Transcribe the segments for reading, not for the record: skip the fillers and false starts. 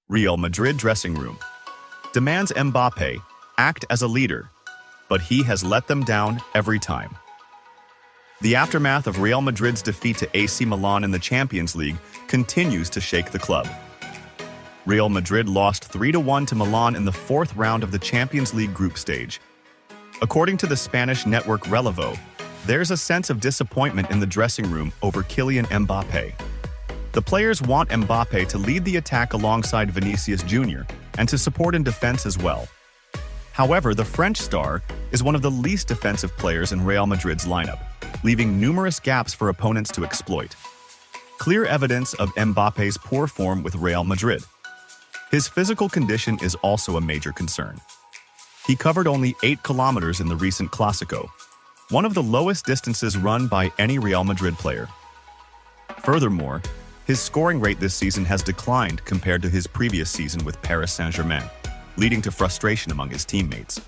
Real Madrid dressing room demands Mbappe act as a leader, but he has let them down every time. The aftermath of Real Madrid's defeat to AC Milan in the Champions League continues to shake the club. Real Madrid lost 3-1 to Milan in the fourth round of the Champions League group stage. According to the Spanish network Relevo, there's a sense of disappointment in the dressing room over Kylian Mbappe. The players want Mbappe to lead the attack alongside Vinicius Jr. and to support in defense as well. However, the French star is one of the least defensive players in Real Madrid's lineup, leaving numerous gaps for opponents to exploit. Clear evidence of Mbappe's poor form with Real Madrid. His physical condition is also a major concern. He covered only 8 kilometers in the recent Clásico, one of the lowest distances run by any Real Madrid player. Furthermore, his scoring rate this season has declined compared to his previous season with Paris Saint-Germain, leading to frustration among his teammates.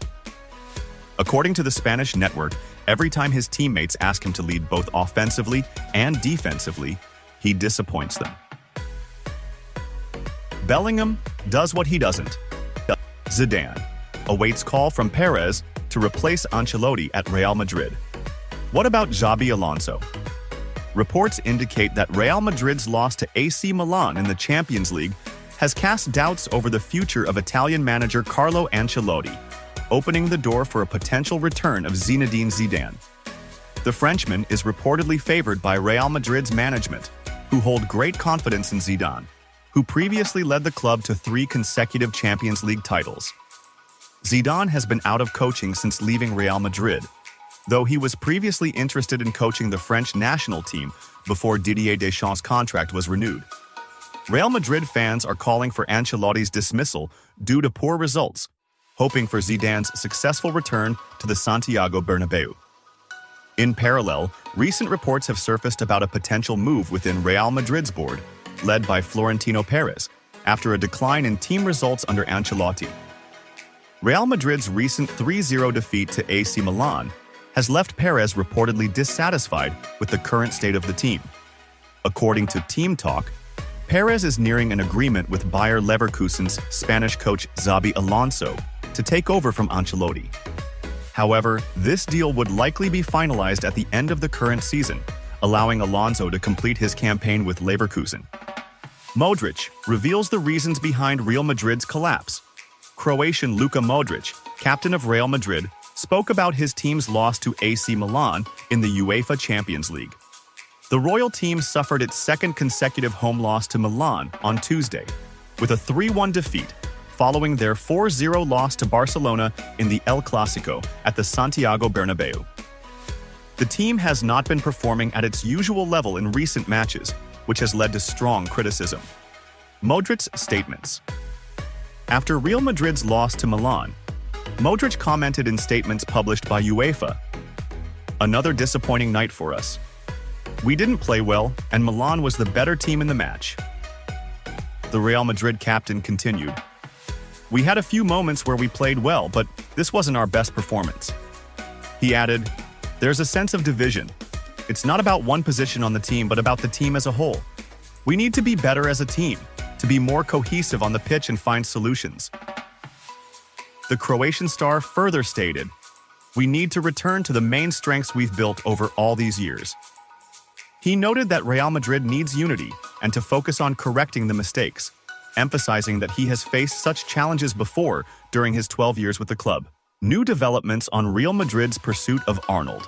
According to the Spanish network, every time his teammates ask him to lead both offensively and defensively, he disappoints them. Bellingham does what he doesn't. Zidane awaits call from Perez to replace Ancelotti at Real Madrid. What about Xabi Alonso? Reports indicate that Real Madrid's loss to AC Milan in the Champions League has cast doubts over the future of Italian manager Carlo Ancelotti, opening the door for a potential return of Zinedine Zidane. The Frenchman is reportedly favored by Real Madrid's management, who hold great confidence in Zidane, who previously led the club to 3 consecutive Champions League titles. Zidane has been out of coaching since leaving Real Madrid, though he was previously interested in coaching the French national team before Didier Deschamps' contract was renewed. Real Madrid fans are calling for Ancelotti's dismissal due to poor results, hoping for Zidane's successful return to the Santiago Bernabeu. In parallel, recent reports have surfaced about a potential move within Real Madrid's board, led by Florentino Perez, after a decline in team results under Ancelotti. Real Madrid's recent 3-0 defeat to AC Milan has left Perez reportedly dissatisfied with the current state of the team. According to Team Talk, Perez is nearing an agreement with Bayer Leverkusen's Spanish coach Xabi Alonso to take over from Ancelotti. However, this deal would likely be finalized at the end of the current season, allowing Alonso to complete his campaign with Leverkusen. Modric reveals the reasons behind Real Madrid's collapse. Croatian Luka Modric, captain of Real Madrid, spoke about his team's loss to AC Milan in the UEFA Champions League. The royal team suffered its second consecutive home loss to Milan on Tuesday, with a 3-1 defeat, following their 4-0 loss to Barcelona in the El Clásico at the Santiago Bernabeu. The team has not been performing at its usual level in recent matches, which has led to strong criticism. Modric's statements. After Real Madrid's loss to Milan, Modric commented in statements published by UEFA, "Another disappointing night for us. We didn't play well, and Milan was the better team in the match." The Real Madrid captain continued, "We had a few moments where we played well, but this wasn't our best performance." He added, "There's a sense of division. It's not about one position on the team, but about the team as a whole. We need to be better as a team, to be more cohesive on the pitch and find solutions." The Croatian star further stated, "We need to return to the main strengths we've built over all these years." He noted that Real Madrid needs unity and to focus on correcting the mistakes, emphasizing that he has faced such challenges before during his 12 years with the club. New developments on Real Madrid's pursuit of Arnold.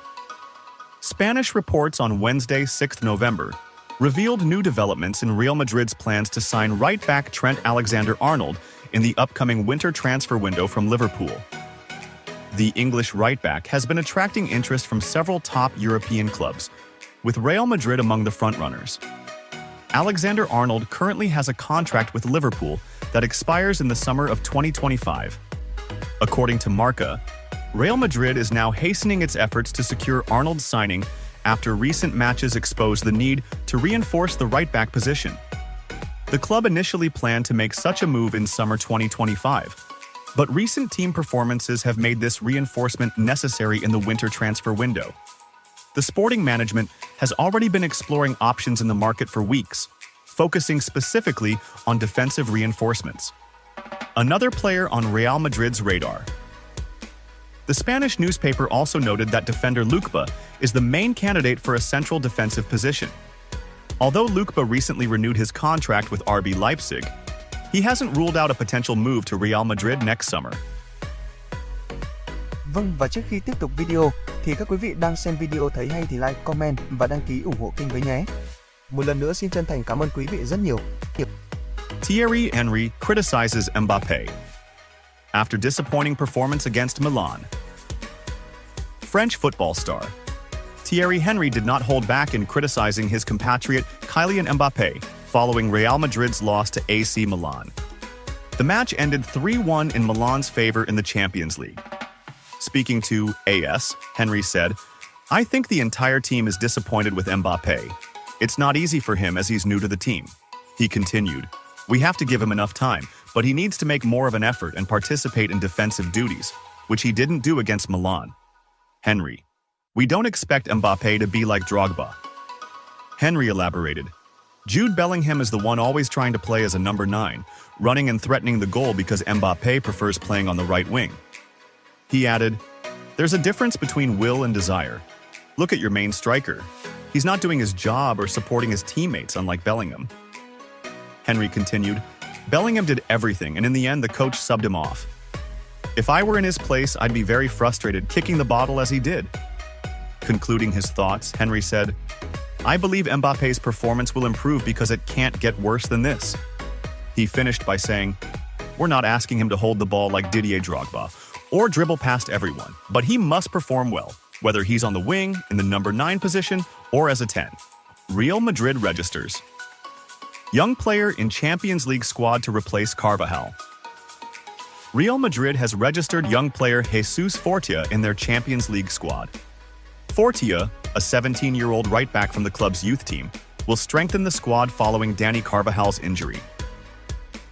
Spanish reports on Wednesday, 6 November, revealed new developments in Real Madrid's plans to sign right-back Trent Alexander-Arnold in the upcoming winter transfer window from Liverpool. The English right-back has been attracting interest from several top European clubs, with Real Madrid among the frontrunners. Alexander-Arnold currently has a contract with Liverpool that expires in the summer of 2025. According to Marca, Real Madrid is now hastening its efforts to secure Arnold's signing after recent matches exposed the need to reinforce the right-back position. The club initially planned to make such a move in summer 2025, but recent team performances have made this reinforcement necessary in the winter transfer window. The sporting management has already been exploring options in the market for weeks, focusing specifically on defensive reinforcements. Another player on Real Madrid's radar. The Spanish newspaper also noted that defender Mbappe is the main candidate for a central defensive position. Although Mbappe recently renewed his contract with RB Leipzig, he hasn't ruled out a potential move to Real Madrid next summer. Vâng, và trước khi tiếp tục video, thì các quý vị đang xem video thấy hay thì like, comment và đăng ký ủng hộ kênh với nhé. Một lần nữa xin chân thành cảm ơn quý vị rất nhiều. Thierry Henry criticizes Mbappe after disappointing performance against Milan. French football star Thierry Henry did not hold back in criticizing his compatriot Kylian Mbappe following Real Madrid's loss to AC Milan. The match ended 3-1 in Milan's favor in the Champions League. Speaking to AS, Henry said, "I think the entire team is disappointed with Mbappe. It's not easy for him as he's new to the team." He continued, "We have to give him enough time, but he needs to make more of an effort and participate in defensive duties, which he didn't do against Milan." Henry, "We don't expect Mbappe to be like Drogba." Henry elaborated, "Jude Bellingham is the one always trying to play as a number 9, running and threatening the goal because Mbappe prefers playing on the right wing." He added, "There's a difference between will and desire. Look at your main striker. He's not doing his job or supporting his teammates, unlike Bellingham." Henry continued, "Bellingham did everything, and in the end, the coach subbed him off. If I were in his place, I'd be very frustrated kicking the bottle as he did." Concluding his thoughts, Henry said, "I believe Mbappe's performance will improve because it can't get worse than this." He finished by saying, "We're not asking him to hold the ball like Didier Drogba or dribble past everyone, but he must perform well, whether he's on the wing, in the number 9 position, or as a 10. Real Madrid registers young player in Champions League squad to replace Carvajal. Real Madrid has registered young player Jesus Fortea in their Champions League squad. Fortea, a 17-year-old right-back from the club's youth team, will strengthen the squad following Dani Carvajal's injury.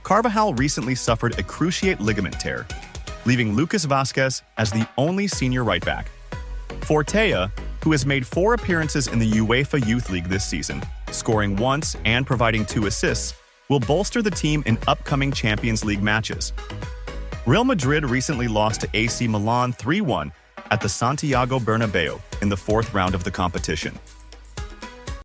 Carvajal recently suffered a cruciate ligament tear, leaving Lucas Vazquez as the only senior right-back. Fortea, who has made 4 appearances in the UEFA Youth League this season, scoring once and providing 2 assists, will bolster the team in upcoming Champions League matches. Real Madrid recently lost to AC Milan 3-1 at the Santiago Bernabeu in the 4th round of the competition.